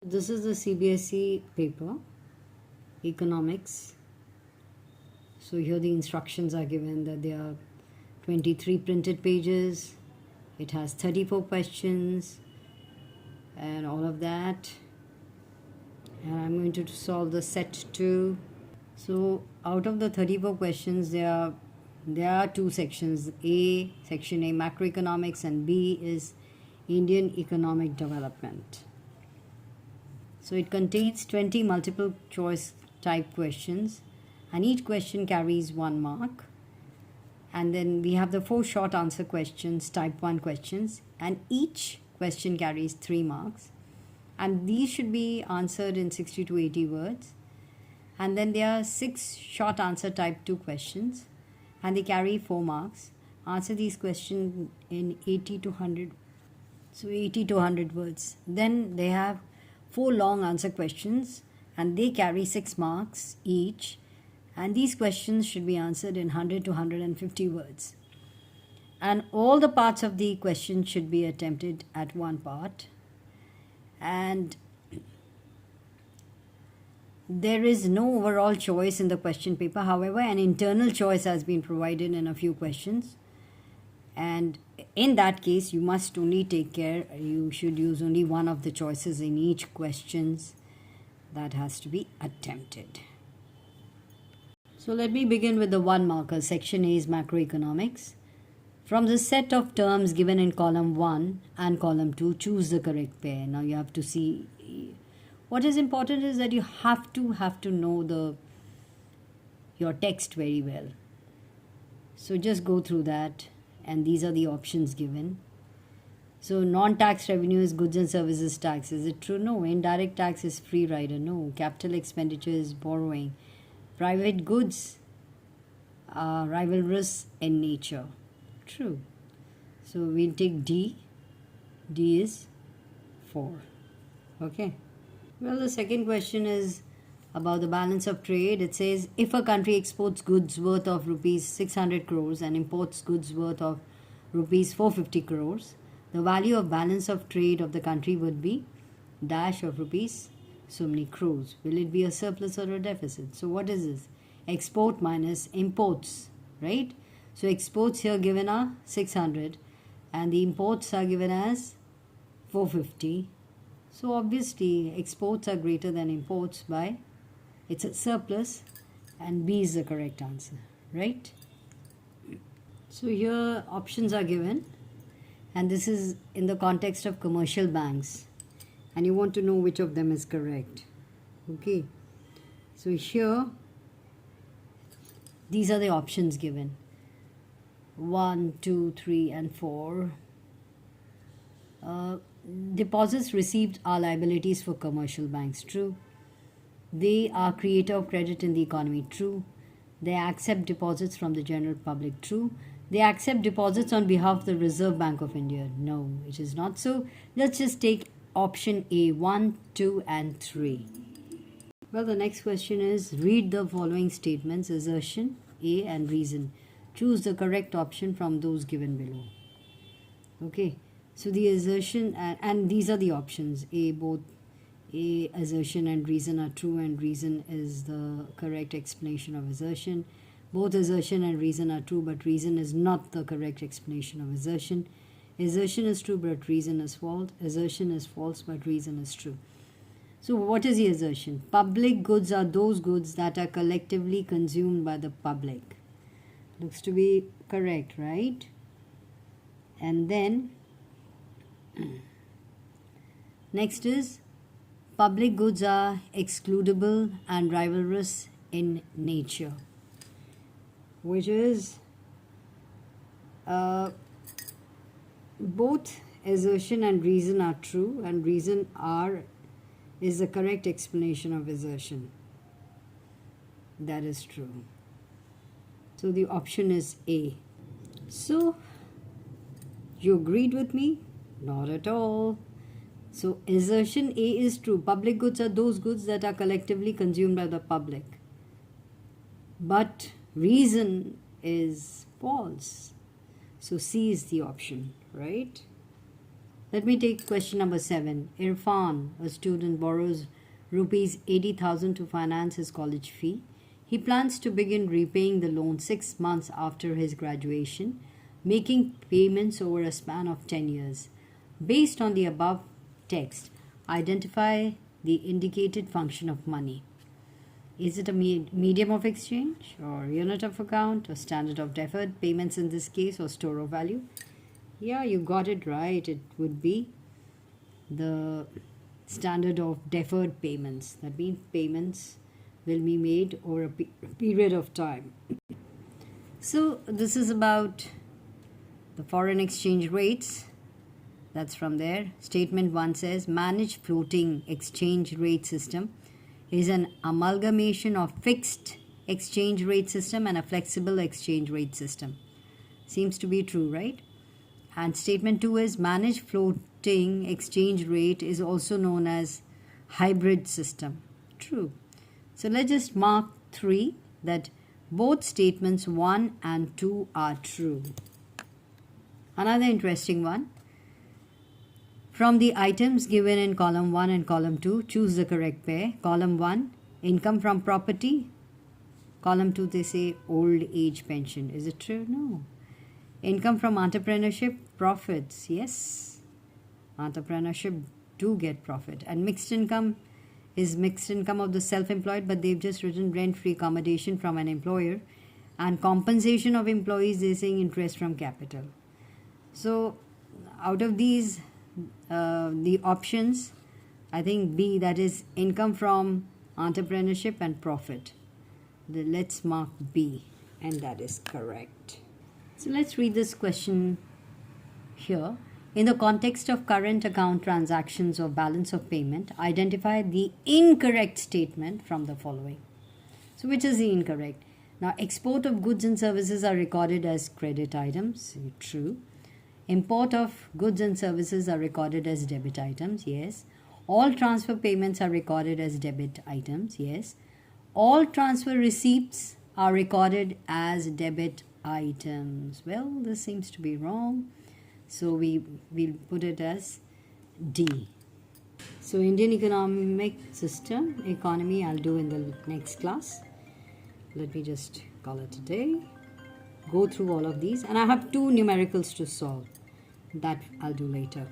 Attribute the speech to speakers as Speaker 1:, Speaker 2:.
Speaker 1: This is the CBSE paper, economics. So here the instructions are given that there are 23 printed pages. It has 34 questions and all of that. And I'm going to solve the set 2. So out of the 34 questions, there are two sections. Section A, macroeconomics, and B is Indian economic development. So it contains 20 multiple choice type questions, and each question carries 1 mark. And then we have the 4 short answer questions, type 1 questions, and each question carries 3 marks. And these should be answered in 60 to 80 words. And then there are 6 short answer type 2 questions, and they carry 4 marks. Answer these questions in 80 to 100. So 80 to 100 words. Then they have 4 long answer questions, and they carry 6 marks each. And these questions should be answered in 100 to 150 words. And all the parts of the question should be attempted at one part. And there is no overall choice in the question paper. However, an internal choice has been provided in a few questions. And in that case, you must only take care, you should use only one of the choices in each questions that has to be attempted. So let me begin with the 1 marker. Section A is macroeconomics. From the set of terms given in column 1 and column 2, choose the correct pair. Now you have to see, what is important is that you have to know your text very well. So just go through that, and these are the options given. So non-tax revenue is goods and services tax. Is it true? No. Indirect tax is free rider. No. Capital expenditure is borrowing. Private goods are rivalrous in nature. True. So we'll take D. D is 4. Okay. Well, the second question is about the balance of trade. It says, if a country exports goods worth of rupees 600 crores and imports goods worth of rupees 450 crores, the value of balance of trade of the country would be dash of rupees so many crores. Will it be a surplus or a deficit? So what is this? Export minus imports, right? So exports here given are 600 and the imports are given as 450. So obviously exports are greater than imports by, it's a surplus, and B is the correct answer, right? So here options are given, and this is in the context of commercial banks, and you want to know which of them is correct. Okay, so here these are the options given: 1, 2, 3 and 4. Deposits received are liabilities for commercial banks. True. They are creator of credit in the economy. True. They accept deposits from the general public. True. They accept deposits on behalf of the Reserve Bank of India. No, it is not so. Let's just take option A, 1, 2 and 3. Well, the next question is, read the following statements, assertion, A and reason. Choose the correct option from those given below. Okay, so the assertion, and these are the options. Both A, assertion and reason are true, and reason is the correct explanation of assertion. Both assertion and reason are true, but reason is not the correct explanation of assertion. Assertion is true, but reason is false. Assertion is false, but reason is true. So what is the assertion? Public goods are those goods that are collectively consumed by the public. Looks to be correct, right? And then next is, public goods are excludable and rivalrous in nature, which is both assertion and reason are true, and reason is the correct explanation of assertion. That is true. So the option is A. So you agreed with me? Not at all. So assertion A is true. Public goods are those goods that are collectively consumed by the public. But reason is false. So C is the option, right? Let me take question number 7. Irfan, a student, borrows rupees 80,000 to finance his college fee. He plans to begin repaying the loan 6 months after his graduation, making payments over a span of 10 years. Based on the above text, identify the indicated function of money. Is it a medium of exchange, or unit of account, or standard of deferred payments in this case, or store of value? Yeah, you got it right. It would be the standard of deferred payments. That means payments will be made over a period of time. So this is about the foreign exchange rates. That's from there. Statement 1 says, managed floating exchange rate system is an amalgamation of fixed exchange rate system and a flexible exchange rate system. Seems to be true, right? And statement 2 is, managed floating exchange rate is also known as hybrid system. True. So let's just mark 3 that both statements 1 and 2 are true. Another interesting one. From the items given in column 1 and column 2, choose the correct pair. Column 1, income from property. Column 2, they say old age pension. Is it true? No. Income from entrepreneurship, profits. Yes. Entrepreneurship do get profit. And mixed income is mixed income of the self-employed, but they've just written rent-free accommodation from an employer. And compensation of employees, they're saying interest from capital. So out of these, the options, I think B, that is income from entrepreneurship and profit. Let's mark B, and that is correct. So let's read this question here. In the context of current account transactions or balance of payment, identify the incorrect statement from the following. So which is the incorrect? Now, export of goods and services are recorded as credit items. True. Import of goods and services are recorded as debit items. Yes. All transfer payments are recorded as debit items. Yes. All transfer receipts are recorded as debit items. Well, this seems to be wrong. So we'll put it as D. So Indian economic system, economy, I'll do in the next class. Let me just call it a day. Go through all of these. And I have 2 numericals to solve. That I'll do later.